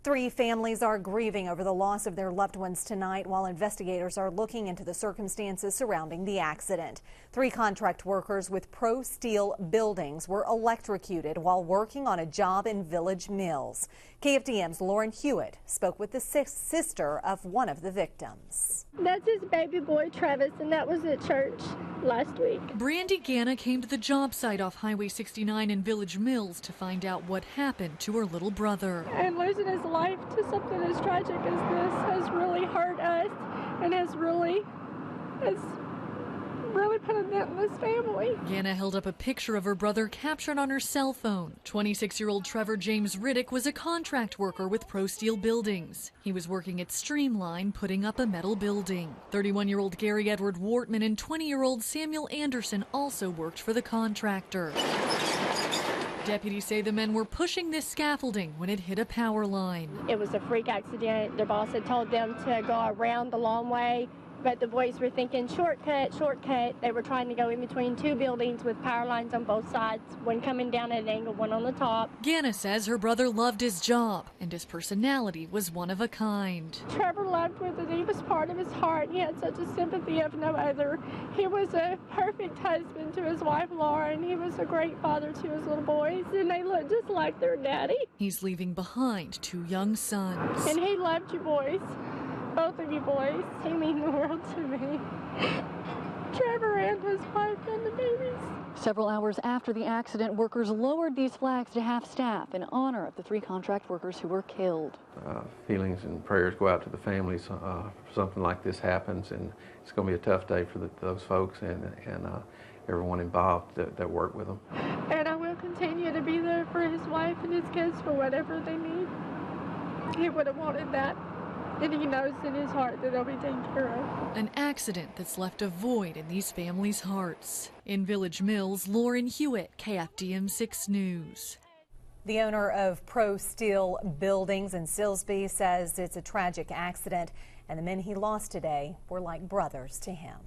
Three families are grieving over the loss of their loved ones tonight while investigators are looking into the circumstances surrounding the accident. Three contract workers with Pro Steel Buildings were electrocuted while working on a job in Village Mills. KFDM's Lauren Huet spoke with the sister of one of the victims. That's his baby boy, Travis, and that was at church last week. Brandi Gana came to the job site off Highway 69 in Village Mills to find out what happened to her little brother. And losing his life to something as tragic as this has really hurt us and has really put a dent in this family. Gana held up a picture of her brother captured on her cell phone. 26-year-old Trevor James Riddick was a contract worker with Pro Steel Buildings. He was working at Streamline putting up a metal building. 31-year-old Gary Edward Wortman and 20-year-old Samuel Anderson also worked for the contractor. Deputies say the men were pushing this scaffolding when it hit a power line. It was a freak accident. Their boss had told them to go around the long way, but the boys were thinking shortcut, shortcut. They were trying to go in between two buildings with power lines on both sides, one coming down at an angle, one on the top. Gana says her brother loved his job and his personality was one of a kind. Trevor loved with it. He was part of his heart. He had such a sympathy of no other. He was a perfect husband to his wife, Laura, and he was a great father to his little boys, and they looked just like their daddy. He's leaving behind two young sons. And he loved you boys. Both of you boys, he mean the world to me. Trevor and his wife and the babies. Several hours after the accident, workers lowered these flags to half staff in honor of the three contract workers who were killed. Feelings and prayers go out to the families. Something like this happens, and it's going to be a tough day for those folks and everyone involved that work with them. And I will continue to be there for his wife and his kids for whatever they need. He would have wanted that. And he knows in his heart that they'll be taken care of. An accident that's left a void in these families' hearts. In Village Mills, Lauren Huet, KFDM 6 News. The owner of Pro Steel Buildings in Silsbee says it's a tragic accident, and the men he lost today were like brothers to him.